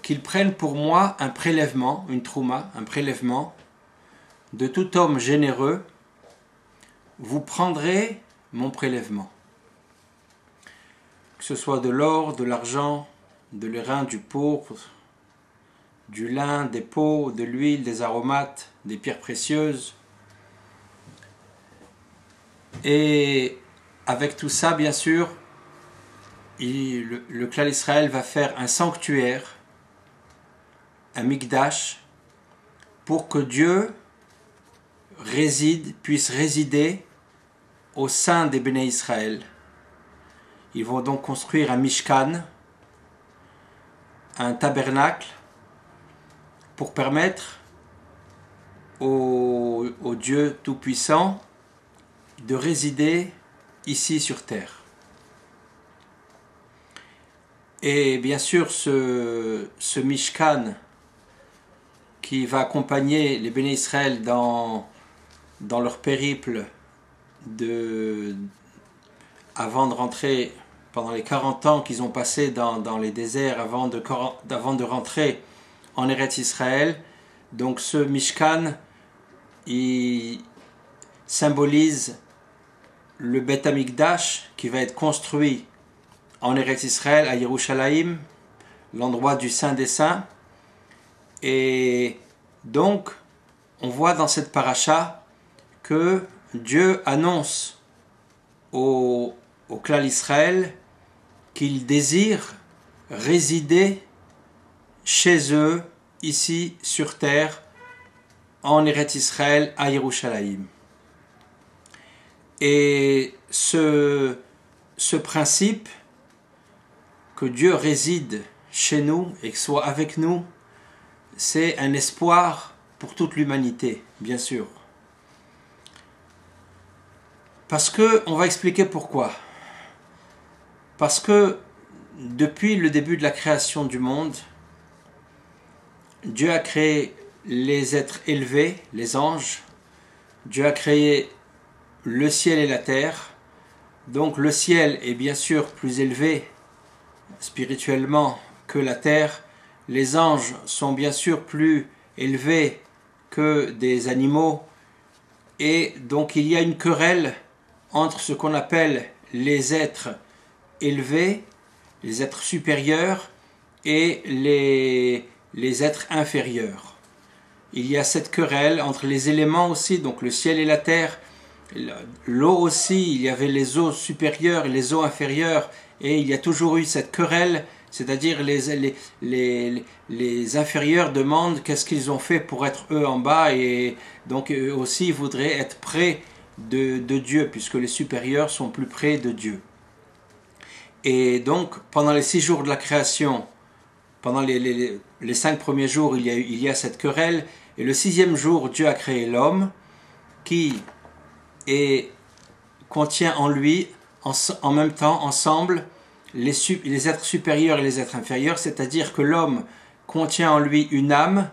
qu'ils prennent pour moi un prélèvement, une trouma, un prélèvement de tout homme généreux. Vous prendrez mon prélèvement. Que ce soit de l'or, de l'argent, de l'airain, du pourpre, du lin, des peaux, de l'huile, des aromates, des pierres précieuses. Et avec tout ça, bien sûr, le clan d'Israël va faire un sanctuaire, un mikdash, pour que Dieu puisse résider au sein des Béné Israël. Ils vont donc construire un mishkan, un tabernacle, pour permettre au Dieu Tout-Puissant de résider ici sur terre. Et bien sûr, ce mishkan qui va accompagner les Béné Israël dans leur périple avant de rentrer, pendant les 40 ans qu'ils ont passé dans les déserts avant de rentrer en Eretz Israël. Donc ce Mishkan, il symbolise le Beth Amikdash qui va être construit en Eretz Israël, à Yerushalayim, l'endroit du Saint des Saints. Et donc, on voit dans cette paracha que Dieu annonce au clan d'Israël qu'il désire résider chez eux, ici sur terre, en Eretz Israël, à Yerushalayim. Et ce principe que Dieu réside chez nous et que soit avec nous, c'est un espoir pour toute l'humanité, bien sûr. Parce que, on va expliquer pourquoi. Parce que depuis le début de la création du monde, Dieu a créé les êtres élevés, les anges. Dieu a créé le ciel et la terre. Donc le ciel est bien sûr plus élevé spirituellement que la terre. Les anges sont bien sûr plus élevés que des animaux. Et donc il y a une querelle entre ce qu'on appelle les êtres élevés, les êtres supérieurs et les êtres inférieurs. Il y a cette querelle entre les éléments aussi, donc le ciel et la terre, l'eau aussi, il y avait les eaux supérieures et les eaux inférieures, et il y a toujours eu cette querelle, c'est-à-dire les inférieurs demandent qu'est-ce qu'ils ont fait pour être eux en bas, et donc eux aussi voudraient être près de Dieu, puisque les supérieurs sont plus près de Dieu. Et donc, pendant les 6 jours de la création, pendant les 5 premiers jours, il y a cette querelle, et le 6e jour, Dieu a créé l'homme, qui contient en lui, en même temps, ensemble, les êtres supérieurs et les êtres inférieurs, c'est-à-dire que l'homme contient en lui une âme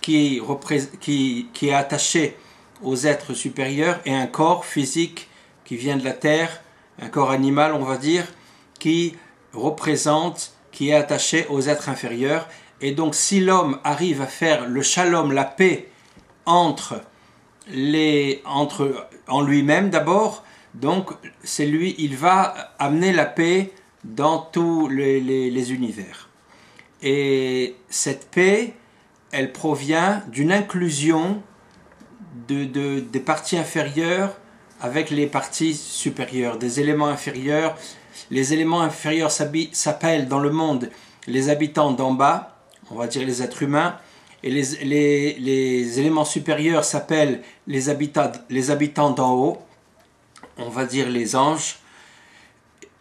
qui est attachée aux êtres supérieurs et un corps physique qui vient de la terre, un corps animal on va dire, qui est attaché aux êtres inférieurs. Et donc si l'homme arrive à faire le shalom, la paix en lui-même d'abord, donc c'est lui, il va amener la paix dans tous les univers. Et cette paix, elle provient d'une inclusion des parties inférieures avec les parties supérieures, des éléments inférieurs. Les éléments inférieurs s'appellent dans le monde les habitants d'en bas, on va dire les êtres humains, et les éléments supérieurs s'appellent les habitants d'en haut, on va dire les anges.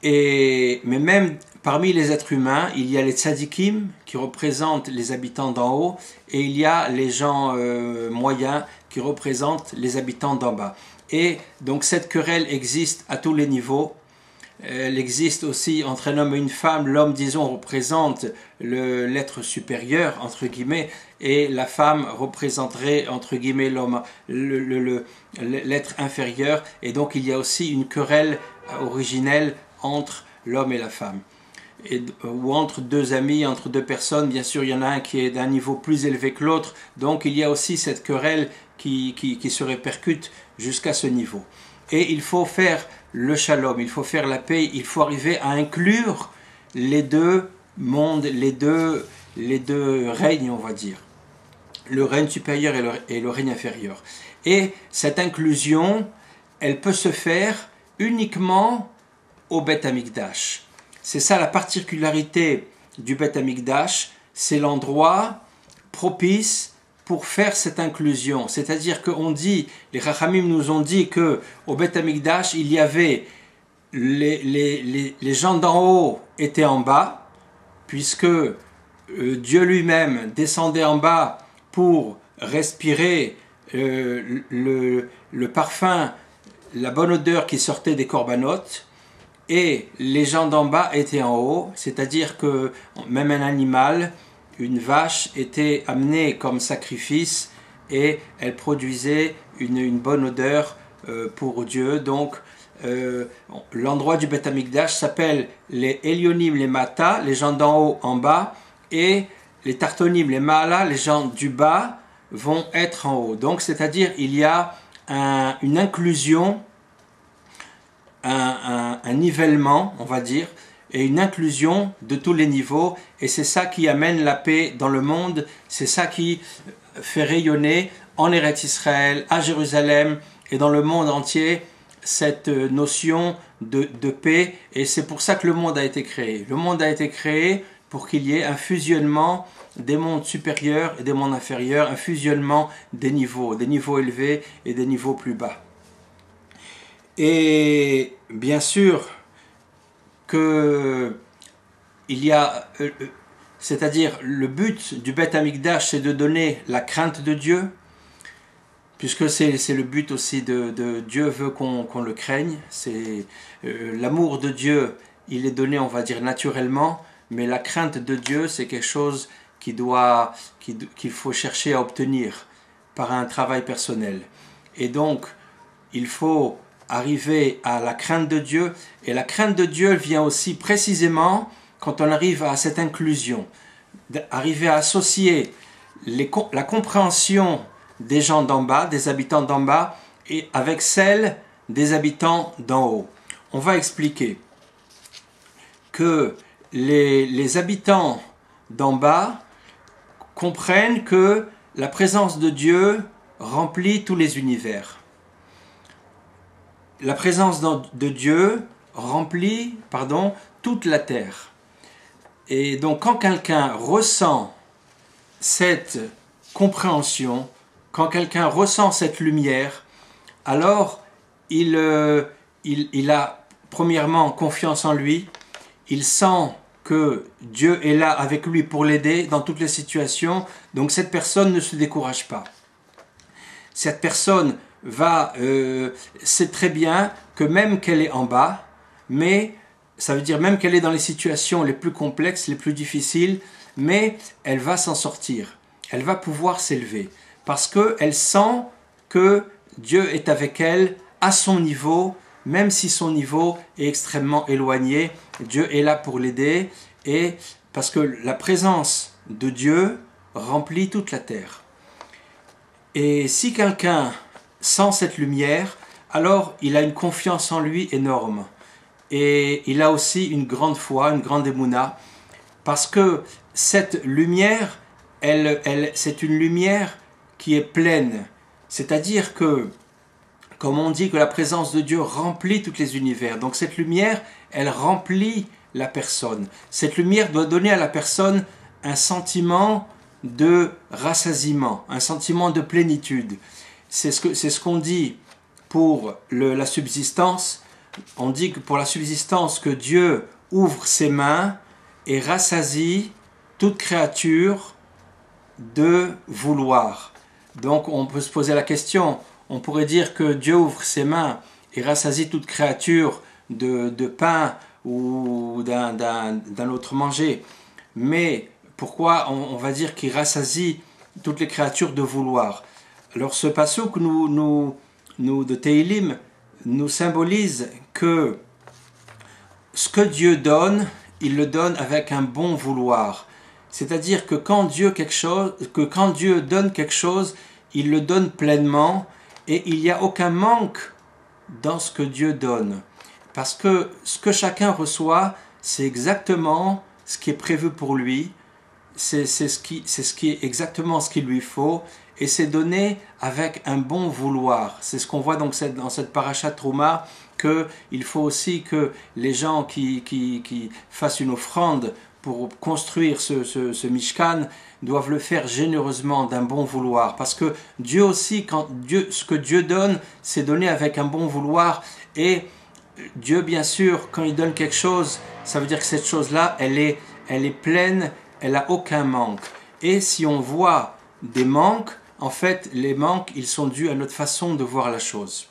Mais même parmi les êtres humains, il y a les tzadikim qui représentent les habitants d'en haut, et il y a les gens moyens qui représentent les habitants d'en bas. Et donc cette querelle existe à tous les niveaux. Elle existe aussi entre un homme et une femme. L'homme, disons, représente l'être supérieur, entre guillemets, et la femme représenterait, entre guillemets, l'être inférieur. Et donc il y a aussi une querelle originelle entre l'homme et la femme. ou entre deux amis, entre deux personnes, bien sûr il y en a un qui est d'un niveau plus élevé que l'autre, donc il y a aussi cette querelle qui se répercute jusqu'à ce niveau. Et il faut faire le shalom, il faut faire la paix, il faut arriver à inclure les deux mondes, les deux règnes, on va dire, le règne supérieur et le règne inférieur. Et cette inclusion, elle peut se faire uniquement au Beth Amikdash. C'est ça la particularité du Beth Amikdash, c'est l'endroit propice pour faire cette inclusion. C'est-à-dire qu'on dit, les Chachamim nous ont dit qu'au Beth Amikdash, il y avait les gens d'en haut étaient en bas, puisque Dieu lui-même descendait en bas pour respirer le parfum, la bonne odeur qui sortait des corbanotes, et les gens d'en bas étaient en haut, c'est-à-dire que même un animal, une vache, était amenée comme sacrifice et elle produisait une bonne odeur pour Dieu. Donc l'endroit du Beth Amikdash s'appelle les Elyonim, les Mata, les gens d'en haut en bas, et les Tartonim, les Maala, les gens du bas vont être en haut. Donc c'est-à-dire il y a une inclusion, un nivellement, on va dire, et une inclusion de tous les niveaux, et c'est ça qui amène la paix dans le monde, c'est ça qui fait rayonner en Eretz Israël, à Jérusalem et dans le monde entier cette notion de paix, et c'est pour ça que le monde a été créé. Le monde a été créé pour qu'il y ait un fusionnement des mondes supérieurs et des mondes inférieurs, un fusionnement des niveaux élevés et des niveaux plus bas. Et bien sûr que il y a, c'est-à-dire le but du Beth Amikdash, c'est de donner la crainte de Dieu, puisque c'est le but aussi de Dieu veut qu'on le craigne. C'est l'amour de Dieu, il est donné, on va dire, naturellement, mais la crainte de Dieu, c'est quelque chose qu'il faut chercher à obtenir par un travail personnel. Et donc, il faut arriver à la crainte de Dieu, et la crainte de Dieu vient aussi précisément quand on arrive à cette inclusion, d'arriver à associer la compréhension des gens d'en bas, des habitants d'en bas, et avec celle des habitants d'en haut. On va expliquer que les habitants d'en bas comprennent que la présence de Dieu remplit tous les univers. La présence de Dieu remplit, toute la terre. Et donc quand quelqu'un ressent cette compréhension, quand quelqu'un ressent cette lumière, alors il a premièrement confiance en lui, il sent que Dieu est là avec lui pour l'aider dans toutes les situations, donc cette personne ne se décourage pas. Cette personne sait très bien que même qu'elle est en bas, mais ça veut dire même qu'elle est dans les situations les plus complexes, les plus difficiles, mais elle va s'en sortir, elle va pouvoir s'élever, parce qu'elle sent que Dieu est avec elle à son niveau, même si son niveau est extrêmement éloigné, Dieu est là pour l'aider, et parce que la présence de Dieu remplit toute la terre. Et si quelqu'un sent cette lumière, alors il a une confiance en lui énorme. Et il a aussi une grande foi, une grande émouna, parce que cette lumière, c'est une lumière qui est pleine. C'est-à-dire que, comme on dit que la présence de Dieu remplit tous les univers, donc cette lumière, elle remplit la personne. Cette lumière doit donner à la personne un sentiment de rassasiement, un sentiment de plénitude. C'est ce qu'on dit pour la subsistance. On dit que pour la subsistance, que Dieu ouvre ses mains et rassasie toute créature de vouloir. Donc on peut se poser la question, on pourrait dire que Dieu ouvre ses mains et rassasie toute créature de pain ou d'un autre manger. Mais pourquoi on va dire qu'il rassasie toutes les créatures de vouloir? Alors ce passouk de Teilim nous symbolise que ce que Dieu donne, il le donne avec un bon vouloir. C'est-à-dire que quand Dieu donne quelque chose, il le donne pleinement et il n'y a aucun manque dans ce que Dieu donne. Parce que ce que chacun reçoit, c'est exactement ce qui est prévu pour lui, c'est ce qui est exactement ce qu'il lui faut, et c'est donné avec un bon vouloir. C'est ce qu'on voit donc dans cette parashat Trouma, qu'il faut aussi que les gens qui fassent une offrande pour construire ce Mishkan doivent le faire généreusement, d'un bon vouloir. Parce que Dieu aussi, ce que Dieu donne, c'est donné avec un bon vouloir. Et Dieu, bien sûr, quand il donne quelque chose, ça veut dire que cette chose-là, elle est pleine, elle n'a aucun manque. Et si on voit des manques, en fait, les manques, ils sont dus à notre façon de voir la chose.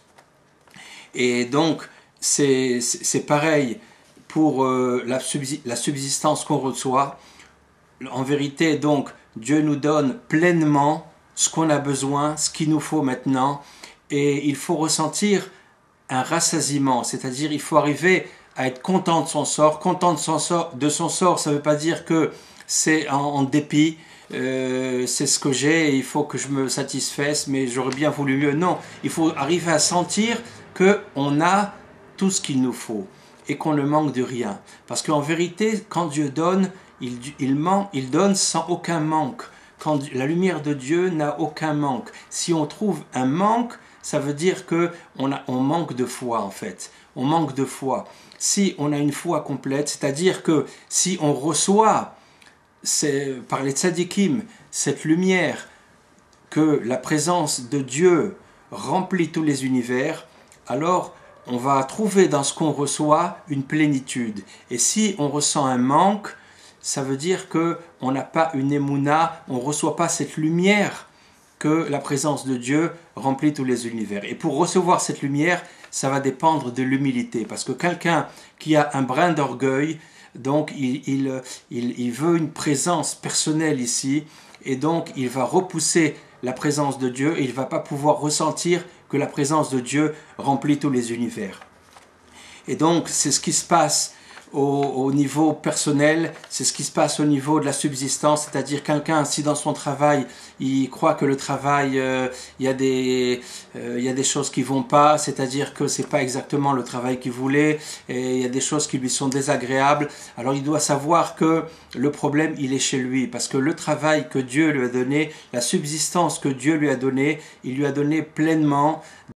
Et donc, c'est pareil pour la subsistance qu'on reçoit. En vérité, donc, Dieu nous donne pleinement ce qu'on a besoin, ce qu'il nous faut maintenant. Et il faut ressentir un rassasiement, c'est-à-dire il faut arriver à être content de son sort. Content de son sort, ça ne veut pas dire que c'est en dépit, c'est ce que j'ai et il faut que je me satisfasse, mais j'aurais bien voulu mieux. Non, il faut arriver à sentir qu'on a tout ce qu'il nous faut et qu'on ne manque de rien. Parce qu'en vérité, quand Dieu donne, il donne sans aucun manque. Quand la lumière de Dieu n'a aucun manque. Si on trouve un manque, ça veut dire qu'on manque de foi en fait. On manque de foi. Si on a une foi complète, c'est-à-dire que si on reçoit par les tzadikim cette lumière, que la présence de Dieu remplit tous les univers, alors on va trouver dans ce qu'on reçoit une plénitude. Et si on ressent un manque, ça veut dire qu'on n'a pas une émouna, on ne reçoit pas cette lumière que la présence de Dieu remplit tous les univers. Et pour recevoir cette lumière, ça va dépendre de l'humilité. Parce que quelqu'un qui a un brin d'orgueil, donc il veut une présence personnelle ici, et donc il va repousser la présence de Dieu, et il ne va pas pouvoir ressentir que la présence de Dieu remplit tous les univers. Et donc c'est ce qui se passe au niveau personnel, c'est ce qui se passe au niveau de la subsistance, c'est-à-dire quelqu'un, si dans son travail, il croit que le travail, il y a des choses qui vont pas, c'est-à-dire que c'est pas exactement le travail qu'il voulait, et il y a des choses qui lui sont désagréables, alors il doit savoir que le problème, il est chez lui, parce que le travail que Dieu lui a donné, la subsistance que Dieu lui a donné, il lui a donné pleinement.